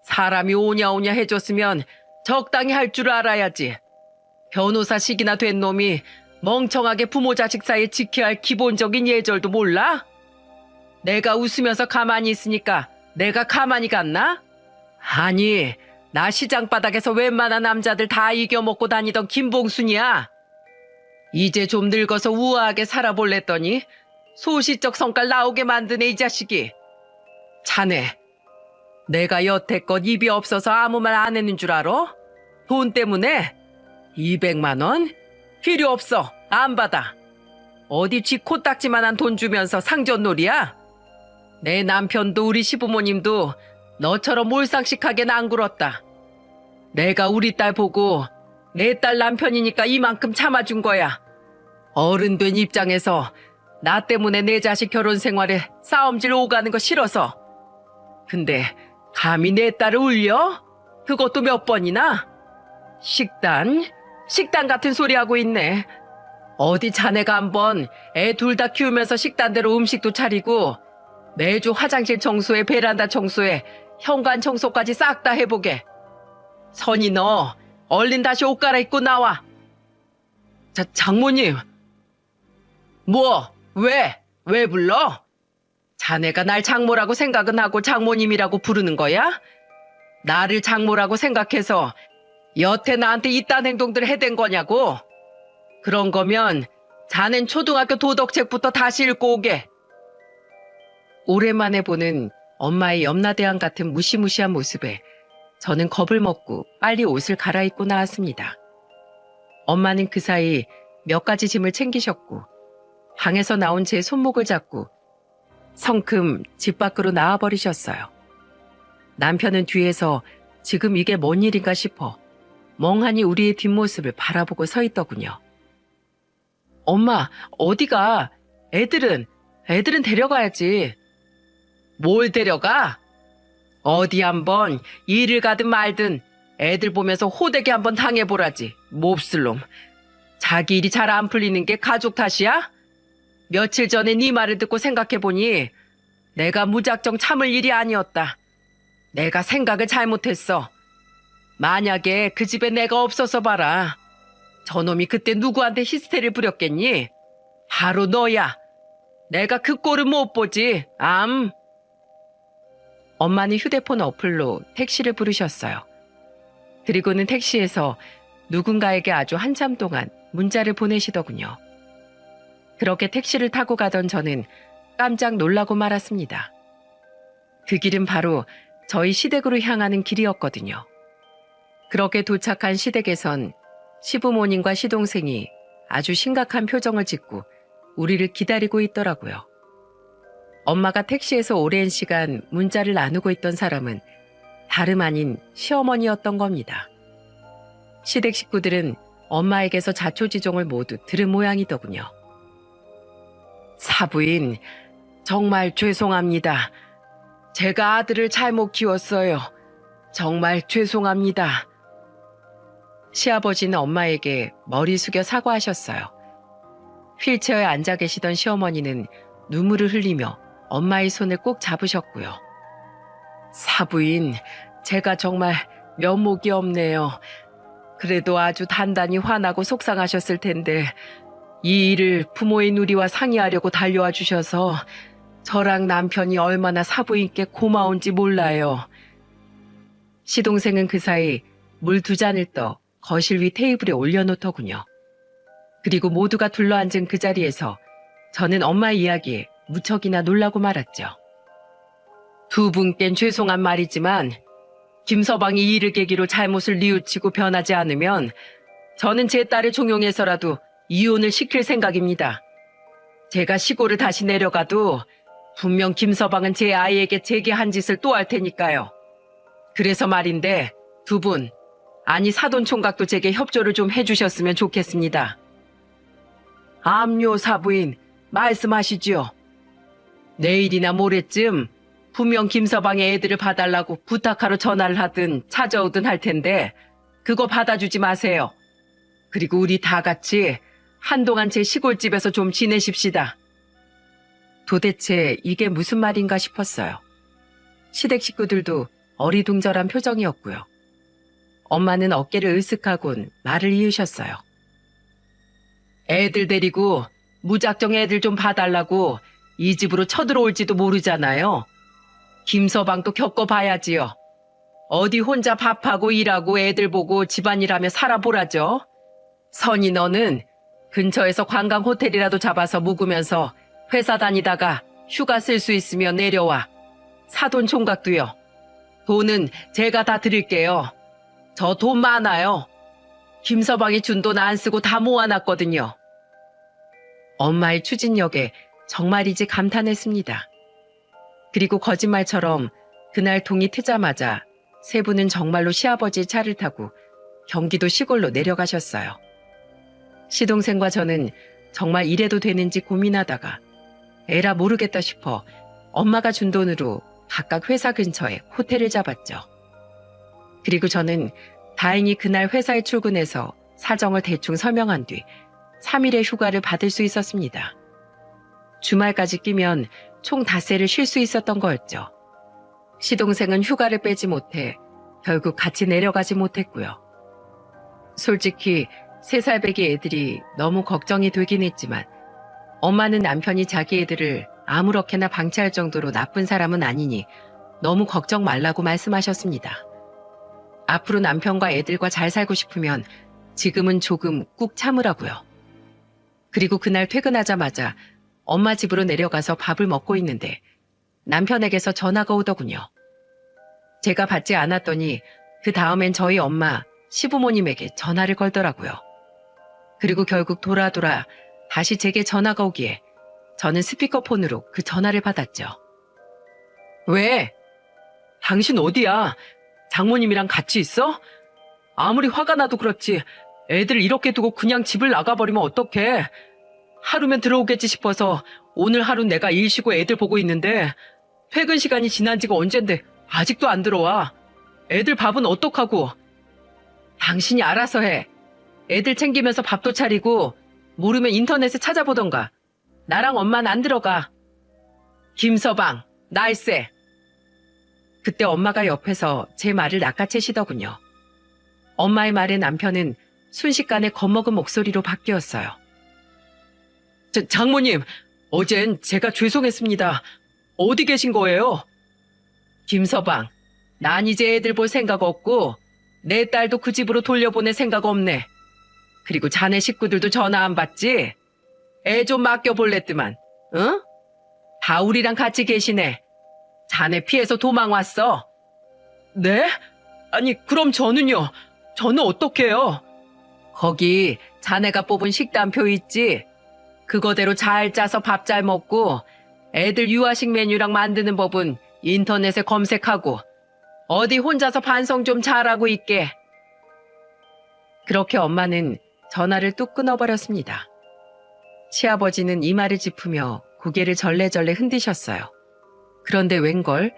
사람이 오냐오냐 해줬으면 적당히 할 줄 알아야지. 변호사식이나 된 놈이 멍청하게 부모 자식 사이에 지켜야 할 기본적인 예절도 몰라? 내가 웃으면서 가만히 있으니까 내가 가만히 갔나? 아니, 나 시장 바닥에서 웬만한 남자들 다 이겨먹고 다니던 김봉순이야. 이제 좀 늙어서 우아하게 살아볼랬더니 소시적 성깔 나오게 만드네, 이 자식이. 자네, 내가 여태껏 입이 없어서 아무 말 안 했는 줄 알아? 돈 때문에? 200만 원? 필요 없어. 안 받아. 어디 쥐 코딱지만한 돈 주면서 상전놀이야? 내 남편도 우리 시부모님도 너처럼 몰상식하게는 안 굴었다. 내가 우리 딸 보고 내 딸 남편이니까 이만큼 참아준 거야. 어른 된 입장에서 나 때문에 내 자식 결혼 생활에 싸움질 오가는 거 싫어서. 근데 감히 내 딸을 울려? 그것도 몇 번이나? 식단 같은 소리 하고 있네. 어디 자네가 한번 애 둘 다 키우면서 식단대로 음식도 차리고 매주 화장실 청소에 베란다 청소에 현관 청소까지 싹 다 해보게. 선이 너 얼른 다시 옷 갈아입고 나와. 장모님. 뭐? 왜 불러? 자네가 날 장모라고 생각은 하고 장모님이라고 부르는 거야? 나를 장모라고 생각해서 여태 나한테 이딴 행동들 해댄 거냐고? 그런 거면 자넨 초등학교 도덕책부터 다시 읽고 오게. 오랜만에 보는 엄마의 염라대왕 같은 무시무시한 모습에 저는 겁을 먹고 빨리 옷을 갈아입고 나왔습니다. 엄마는 그 사이 몇 가지 짐을 챙기셨고 방에서 나온 제 손목을 잡고 성큼 집 밖으로 나와버리셨어요. 남편은 뒤에서 지금 이게 뭔 일인가 싶어 멍하니 우리의 뒷모습을 바라보고 서 있더군요. 엄마, 어디가? 애들은 데려가야지. 뭘 데려가? 어디 한번 일을 가든 말든 애들 보면서 호되게 한번 당해보라지. 몹쓸 놈. 자기 일이 잘 안 풀리는 게 가족 탓이야? 며칠 전에 네 말을 듣고 생각해보니 내가 무작정 참을 일이 아니었다. 내가 생각을 잘못했어. 만약에 그 집에 내가 없어서 봐라. 저놈이 그때 누구한테 히스테리를 부렸겠니? 바로 너야. 내가 그 꼴을 못 보지. 엄마는 휴대폰 어플로 택시를 부르셨어요. 그리고는 택시에서 누군가에게 아주 한참 동안 문자를 보내시더군요. 그렇게 택시를 타고 가던 저는 깜짝 놀라고 말았습니다. 그 길은 바로 저희 시댁으로 향하는 길이었거든요. 그렇게 도착한 시댁에선 시부모님과 시동생이 아주 심각한 표정을 짓고 우리를 기다리고 있더라고요. 엄마가 택시에서 오랜 시간 문자를 나누고 있던 사람은 다름 아닌 시어머니였던 겁니다. 시댁 식구들은 엄마에게서 자초지종을 모두 들은 모양이더군요. 사부인, 정말 죄송합니다. 제가 아들을 잘못 키웠어요. 정말 죄송합니다. 시아버지는 엄마에게 머리 숙여 사과하셨어요. 휠체어에 앉아 계시던 시어머니는 눈물을 흘리며 엄마의 손을 꼭 잡으셨고요. 사부인, 제가 정말 면목이 없네요. 그래도 아주 단단히 화나고 속상하셨을 텐데 이 일을 부모인 우리와 상의하려고 달려와 주셔서 저랑 남편이 얼마나 사부인께 고마운지 몰라요. 시동생은 그 사이 물 2잔을 떠 거실 위 테이블에 올려놓더군요. 그리고 모두가 둘러앉은 그 자리에서 저는 엄마의 이야기에 무척이나 놀라고 말았죠. 두 분께는 죄송한 말이지만 김서방이 이 일을 계기로 잘못을 뉘우치고 변하지 않으면 저는 제 딸을 종용해서라도 이혼을 시킬 생각입니다. 제가 시골을 다시 내려가도 분명 김서방은 제 아이에게 제게 한 짓을 또 할 테니까요. 그래서 말인데 두 분, 아니 사돈 총각도 제게 협조를 좀 해주셨으면 좋겠습니다. 암요 사부인, 말씀하시지요. 내일이나 모레쯤 분명 김서방의 애들을 봐달라고 부탁하러 전화를 하든 찾아오든 할 텐데 그거 받아주지 마세요. 그리고 우리 다 같이 한동안 제 시골집에서 좀 지내십시다. 도대체 이게 무슨 말인가 싶었어요. 시댁 식구들도 어리둥절한 표정이었고요. 엄마는 어깨를 으쓱하곤 말을 이으셨어요. 애들 데리고 무작정 애들 좀 봐달라고 이 집으로 쳐들어올지도 모르잖아요. 김서방도 겪어봐야지요. 어디 혼자 밥하고 일하고 애들 보고 집안일하며 살아보라죠. 선이 너는 근처에서 관광 호텔이라도 잡아서 묵으면서 회사 다니다가 휴가 쓸 수 있으면 내려와. 사돈 총각도요. 돈은 제가 다 드릴게요. 저 돈 많아요. 김서방이 준 돈 안 쓰고 다 모아놨거든요. 엄마의 추진력에 정말이지 감탄했습니다. 그리고 거짓말처럼 그날 동이 트자마자 세 분은 정말로 시아버지의 차를 타고 경기도 시골로 내려가셨어요. 시동생과 저는 정말 이래도 되는지 고민하다가 에라 모르겠다 싶어 엄마가 준 돈으로 각각 회사 근처에 호텔을 잡았죠. 그리고 저는 다행히 그날 회사에 출근해서 사정을 대충 설명한 뒤 3일의 휴가를 받을 수 있었습니다. 주말까지 끼면 총 닷새를 쉴 수 있었던 거였죠. 시동생은 휴가를 빼지 못해 결국 같이 내려가지 못했고요. 솔직히 3살 배기 애들이 너무 걱정이 되긴 했지만 엄마는 남편이 자기 애들을 아무렇게나 방치할 정도로 나쁜 사람은 아니니 너무 걱정 말라고 말씀하셨습니다. 앞으로 남편과 애들과 잘 살고 싶으면 지금은 조금 꾹 참으라고요. 그리고 그날 퇴근하자마자 엄마 집으로 내려가서 밥을 먹고 있는데 남편에게서 전화가 오더군요. 제가 받지 않았더니 그 다음엔 저희 엄마, 시부모님에게 전화를 걸더라고요. 그리고 결국 돌아 다시 제게 전화가 오기에 저는 스피커폰으로 그 전화를 받았죠. 왜? 당신 어디야? 장모님이랑 같이 있어? 아무리 화가 나도 그렇지 애들 이렇게 두고 그냥 집을 나가버리면 어떡해? 하루면 들어오겠지 싶어서 오늘 하루 내가 일 쉬고 애들 보고 있는데 퇴근 시간이 지난 지가 언젠데 아직도 안 들어와. 애들 밥은 어떡하고? 당신이 알아서 해. 애들 챙기면서 밥도 차리고 모르면 인터넷에 찾아보던가. 나랑 엄마는 안 들어가. 김서방, 날쌔. 그때 엄마가 옆에서 제 말을 낚아채시더군요. 엄마의 말에 남편은 순식간에 겁먹은 목소리로 바뀌었어요. 장모님, 어젠 제가 죄송했습니다. 어디 계신 거예요? 김서방, 난 이제 애들 볼 생각 없고 내 딸도 그 집으로 돌려보낼 생각 없네. 그리고 자네 식구들도 전화 안 받지? 애 좀 맡겨볼랬더만, 응? 다 우리랑 같이 계시네. 자네 피해서 도망 왔어. 네? 아니, 그럼 저는요? 저는 어떡해요? 거기 자네가 뽑은 식단표 있지? 그거대로 잘 짜서 밥 잘 먹고 애들 유아식 메뉴랑 만드는 법은 인터넷에 검색하고 어디 혼자서 반성 좀 잘하고 있게. 그렇게 엄마는 전화를 뚝 끊어버렸습니다. 시아버지는 이마를 짚으며 고개를 절레절레 흔드셨어요. 그런데 웬걸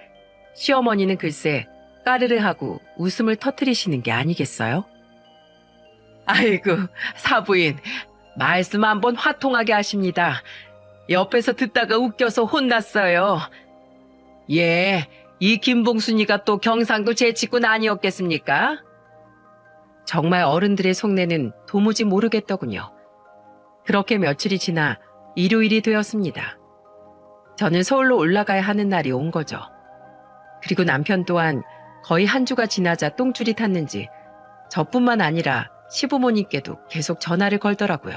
시어머니는 글쎄 까르르 하고 웃음을 터뜨리시는 게 아니겠어요? 아이고, 사부인, 말씀 한번 화통하게 하십니다. 옆에서 듣다가 웃겨서 혼났어요. 예, 이 김봉순이가 또 경상도 제 직군 아니었겠습니까? 정말 어른들의 속내는 도무지 모르겠더군요. 그렇게 며칠이 지나 일요일이 되었습니다. 저는 서울로 올라가야 하는 날이 온 거죠. 그리고 남편 또한 거의 한 주가 지나자 똥줄이 탔는지 저뿐만 아니라 시부모님께도 계속 전화를 걸더라고요.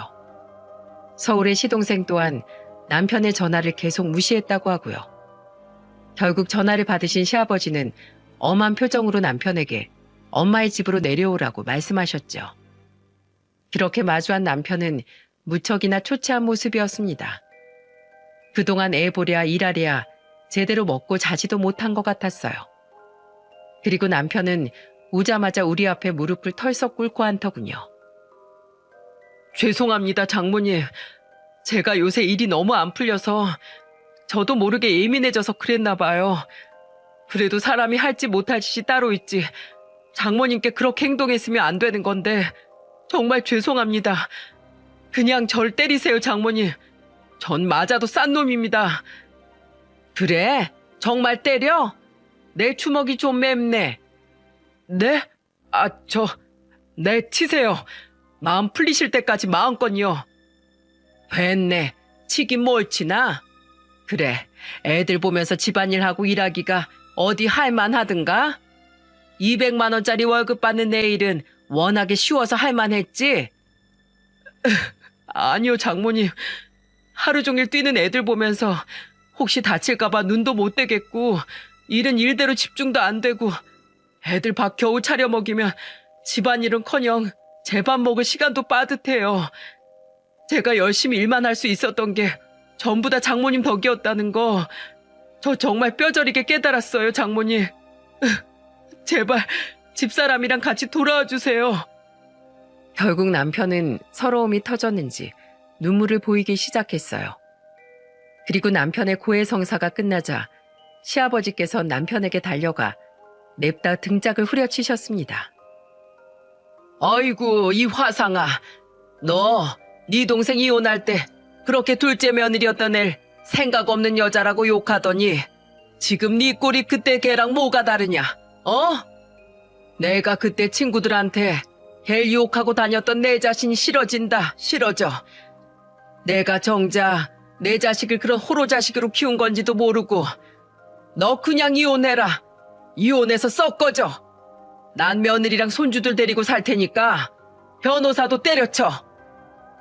서울의 시동생 또한 남편의 전화를 계속 무시했다고 하고요. 결국 전화를 받으신 시아버지는 엄한 표정으로 남편에게 엄마의 집으로 내려오라고 말씀하셨죠. 그렇게 마주한 남편은 무척이나 초췌한 모습이었습니다. 그동안 애 보랴 일하랴 제대로 먹고 자지도 못한 것 같았어요. 그리고 남편은 오자마자 우리 앞에 무릎을 털썩 꿇고 앉더군요. 죄송합니다, 장모님. 제가 요새 일이 너무 안 풀려서 저도 모르게 예민해져서 그랬나 봐요. 그래도 사람이 할지 못할 짓이 따로 있지. 장모님께 그렇게 행동했으면 안 되는 건데 정말 죄송합니다. 그냥 절 때리세요, 장모님. 전 맞아도 싼 놈입니다. 그래? 정말 때려? 내 주먹이 좀 맵네. 네? 네, 치세요. 마음 풀리실 때까지 마음껏요. 됐네. 치긴 뭘 치나? 그래, 애들 보면서 집안일하고 일하기가 어디 할만하든가? 200만 원짜리 월급 받는 내 일은 워낙에 쉬워서 할만했지? 아니요, 장모님. 하루 종일 뛰는 애들 보면서 혹시 다칠까봐 눈도 못 떼겠고 일은 일대로 집중도 안 되고 애들 밥 겨우 차려 먹이면 집안일은커녕 제 밥 먹을 시간도 빠듯해요. 제가 열심히 일만 할 수 있었던 게 전부 다 장모님 덕이었다는 거 저 정말 뼈저리게 깨달았어요, 장모님. 제발 집사람이랑 같이 돌아와 주세요. 결국 남편은 서러움이 터졌는지 눈물을 보이기 시작했어요. 그리고 남편의 고해성사가 끝나자 시아버지께서 남편에게 달려가 냅다 등짝을 후려치셨습니다. 어이구, 이 화상아. 네 동생 이혼할 때 그렇게 둘째 며느리였던 애 생각 없는 여자라고 욕하더니 지금 네 꼴이 그때 걔랑 뭐가 다르냐? 내가 그때 친구들한테 걔 욕하고 다녔던 내 자신이 싫어져. 내가 정작 내 자식을 그런 호로 자식으로 키운 건지도 모르고 너 그냥 이혼해라. 이혼해서 썩 꺼져. 난 며느리랑 손주들 데리고 살 테니까 변호사도 때려쳐.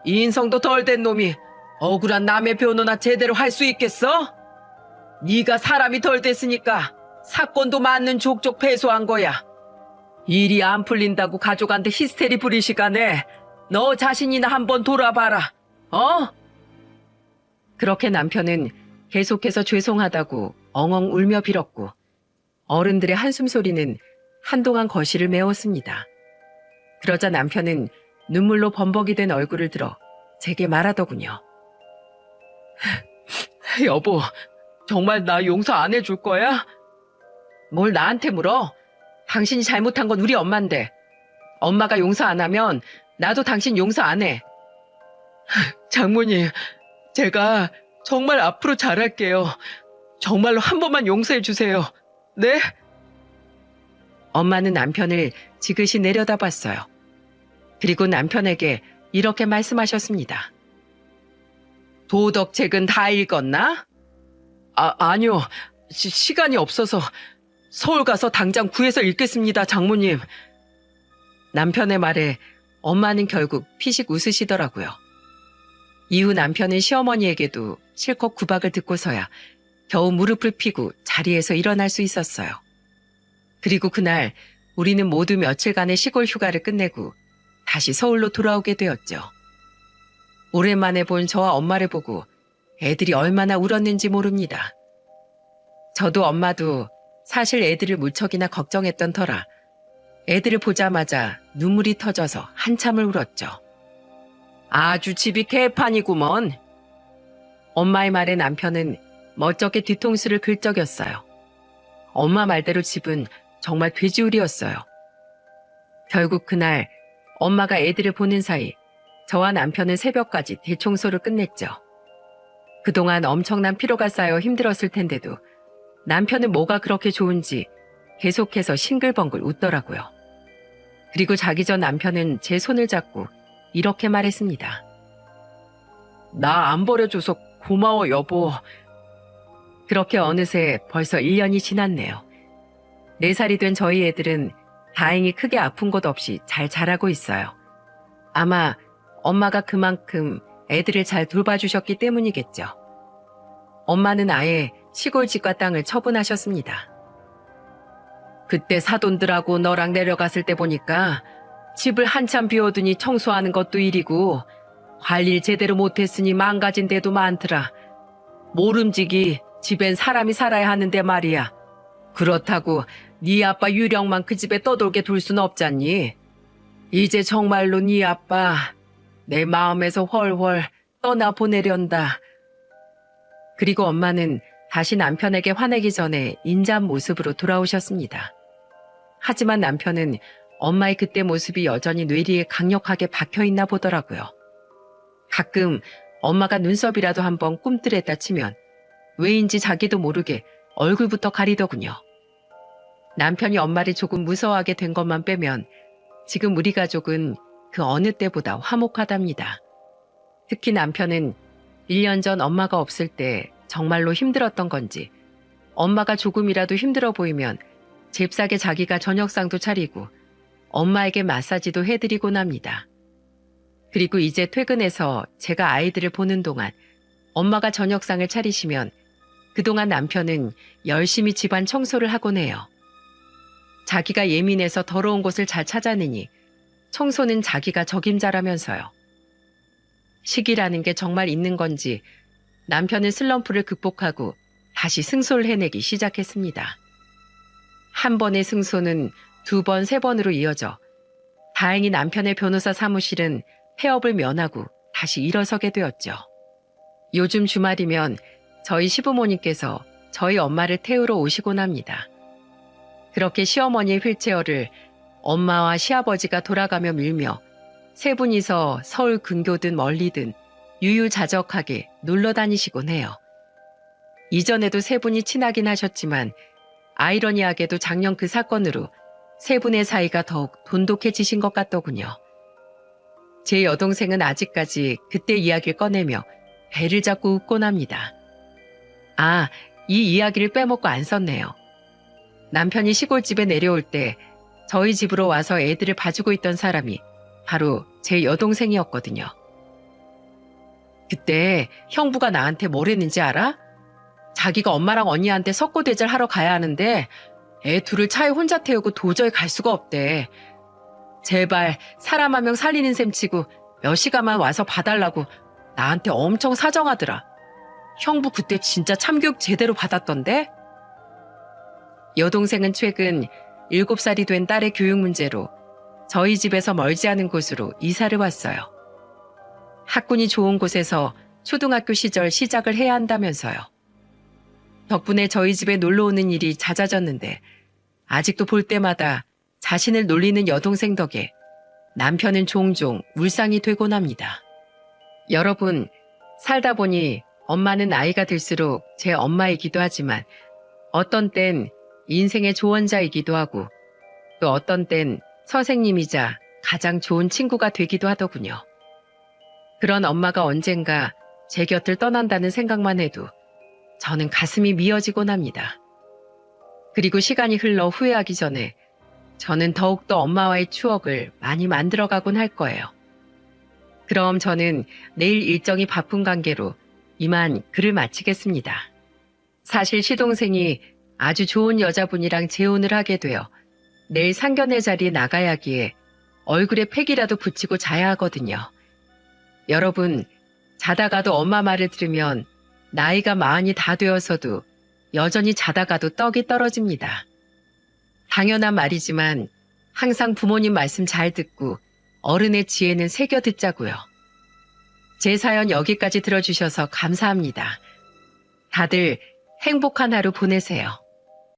이 인성도 덜 된 놈이 억울한 남의 변호나 제대로 할 수 있겠어? 네가 사람이 덜 됐으니까 사건도 맞는 족족 패소한 거야. 일이 안 풀린다고 가족한테 히스테리 부릴 시간에 너 자신이나 한번 돌아봐라. 그렇게 남편은 계속해서 죄송하다고 엉엉 울며 빌었고 어른들의 한숨 소리는 한동안 거실을 메웠습니다. 그러자 남편은 눈물로 범벅이 된 얼굴을 들어 제게 말하더군요. 여보, 정말 나 용서 안 해줄 거야? 뭘 나한테 물어? 당신이 잘못한 건 우리 엄마인데. 엄마가 용서 안 하면 나도 당신 용서 안 해. 장모님, 제가 정말 앞으로 잘할게요. 정말로 한 번만 용서해 주세요. 네? 엄마는 남편을 지그시 내려다봤어요. 그리고 남편에게 이렇게 말씀하셨습니다. 도덕책은 다 읽었나? 아니요. 시간이 없어서 서울 가서 당장 구해서 읽겠습니다, 장모님. 남편의 말에 엄마는 결국 피식 웃으시더라고요. 이후 남편은 시어머니에게도 실컷 구박을 듣고서야 겨우 무릎을 펴고 자리에서 일어날 수 있었어요. 그리고 그날 우리는 모두 며칠간의 시골 휴가를 끝내고 다시 서울로 돌아오게 되었죠. 오랜만에 본 저와 엄마를 보고 애들이 얼마나 울었는지 모릅니다. 저도 엄마도 사실 애들을 무척이나 걱정했던 터라 애들을 보자마자 눈물이 터져서 한참을 울었죠. 아주 집이 개판이구먼. 엄마의 말에 남편은 멋쩍게 뒤통수를 긁적였어요. 엄마 말대로 집은 정말 돼지우리였어요. 결국 그날 엄마가 애들을 보는 사이 저와 남편은 새벽까지 대청소를 끝냈죠. 그동안 엄청난 피로가 쌓여 힘들었을 텐데도 남편은 뭐가 그렇게 좋은지 계속해서 싱글벙글 웃더라고요. 그리고 자기 전 남편은 제 손을 잡고 이렇게 말했습니다. 나 안 버려줘서 고마워, 여보. 그렇게 어느새 벌써 1년이 지났네요. 4살이 된 저희 애들은 다행히 크게 아픈 것 없이 잘 자라고 있어요. 아마 엄마가 그만큼 애들을 잘 돌봐주셨기 때문이겠죠. 엄마는 아예 시골집과 땅을 처분하셨습니다. 그때 사돈들하고 너랑 내려갔을 때 보니까 집을 한참 비워두니 청소하는 것도 일이고 관리를 제대로 못했으니 망가진 데도 많더라. 모름지기 집엔 사람이 살아야 하는데 말이야. 그렇다고 네 아빠 유령만 그 집에 떠돌게 둘 순 없잖니. 이제 정말로 네 아빠 내 마음에서 훨훨 떠나보내련다. 그리고 엄마는 다시 남편에게 화내기 전에 인자한 모습으로 돌아오셨습니다. 하지만 남편은 엄마의 그때 모습이 여전히 뇌리에 강력하게 박혀있나 보더라고요. 가끔 엄마가 눈썹이라도 한번 꿈틀했다 치면 왜인지 자기도 모르게 얼굴부터 가리더군요. 남편이 엄마를 조금 무서워하게 된 것만 빼면 지금 우리 가족은 그 어느 때보다 화목하답니다. 특히 남편은 1년 전 엄마가 없을 때 정말로 힘들었던 건지 엄마가 조금이라도 힘들어 보이면 잽싸게 자기가 저녁상도 차리고 엄마에게 마사지도 해드리곤 합니다. 그리고 이제 퇴근해서 제가 아이들을 보는 동안 엄마가 저녁상을 차리시면 그동안 남편은 열심히 집안 청소를 하곤 해요. 자기가 예민해서 더러운 곳을 잘 찾아내니 청소는 자기가 적임자라면서요. 시기라는 게 정말 있는 건지 남편은 슬럼프를 극복하고 다시 승소를 해내기 시작했습니다. 한 번의 승소는 2번, 3번으로 이어져 다행히 남편의 변호사 사무실은 폐업을 면하고 다시 일어서게 되었죠. 요즘 주말이면 저희 시부모님께서 저희 엄마를 태우러 오시곤 합니다. 그렇게 시어머니의 휠체어를 엄마와 시아버지가 돌아가며 밀며 세 분이서 서울 근교든 멀리든 유유자적하게 놀러 다니시곤 해요. 이전에도 세 분이 친하긴 하셨지만 아이러니하게도 작년 그 사건으로 세 분의 사이가 더욱 돈독해지신 것 같더군요. 제 여동생은 아직까지 그때 이야기를 꺼내며 배를 잡고 웃곤 합니다. 아, 이 이야기를 빼먹고 안 썼네요. 남편이 시골집에 내려올 때 저희 집으로 와서 애들을 봐주고 있던 사람이 바로 제 여동생이었거든요. 그때 형부가 나한테 뭘 했는지 알아? 자기가 엄마랑 언니한테 석고대절 하러 가야 하는데 애 둘을 차에 혼자 태우고 도저히 갈 수가 없대. 제발 사람 한 명 살리는 셈 치고 몇 시간만 와서 봐달라고 나한테 엄청 사정하더라. 형부 그때 진짜 참교육 제대로 받았던데? 여동생은 최근 7살이 된 딸의 교육 문제로 저희 집에서 멀지 않은 곳으로 이사를 왔어요. 학군이 좋은 곳에서 초등학교 시절 시작을 해야 한다면서요. 덕분에 저희 집에 놀러 오는 일이 잦아졌는데 아직도 볼 때마다 자신을 놀리는 여동생 덕에 남편은 종종 울상이 되곤 합니다. 여러분, 살다 보니 엄마는 나이가 들수록 제 엄마이기도 하지만 어떤 땐 인생의 조언자이기도 하고 또 어떤 땐 선생님이자 가장 좋은 친구가 되기도 하더군요. 그런 엄마가 언젠가 제 곁을 떠난다는 생각만 해도 저는 가슴이 미어지곤 합니다. 그리고 시간이 흘러 후회하기 전에 저는 더욱더 엄마와의 추억을 많이 만들어가곤 할 거예요. 그럼 저는 내일 일정이 바쁜 관계로 이만 글을 마치겠습니다. 사실 시동생이 아주 좋은 여자분이랑 재혼을 하게 되어 내일 상견례 자리에 나가야 하기에 얼굴에 팩이라도 붙이고 자야 하거든요. 여러분, 자다가도 엄마 말을 들으면 나이가 40이 다 되어서도 여전히 자다가도 떡이 떨어집니다. 당연한 말이지만 항상 부모님 말씀 잘 듣고 어른의 지혜는 새겨 듣자고요. 제 사연 여기까지 들어주셔서 감사합니다. 다들 행복한 하루 보내세요.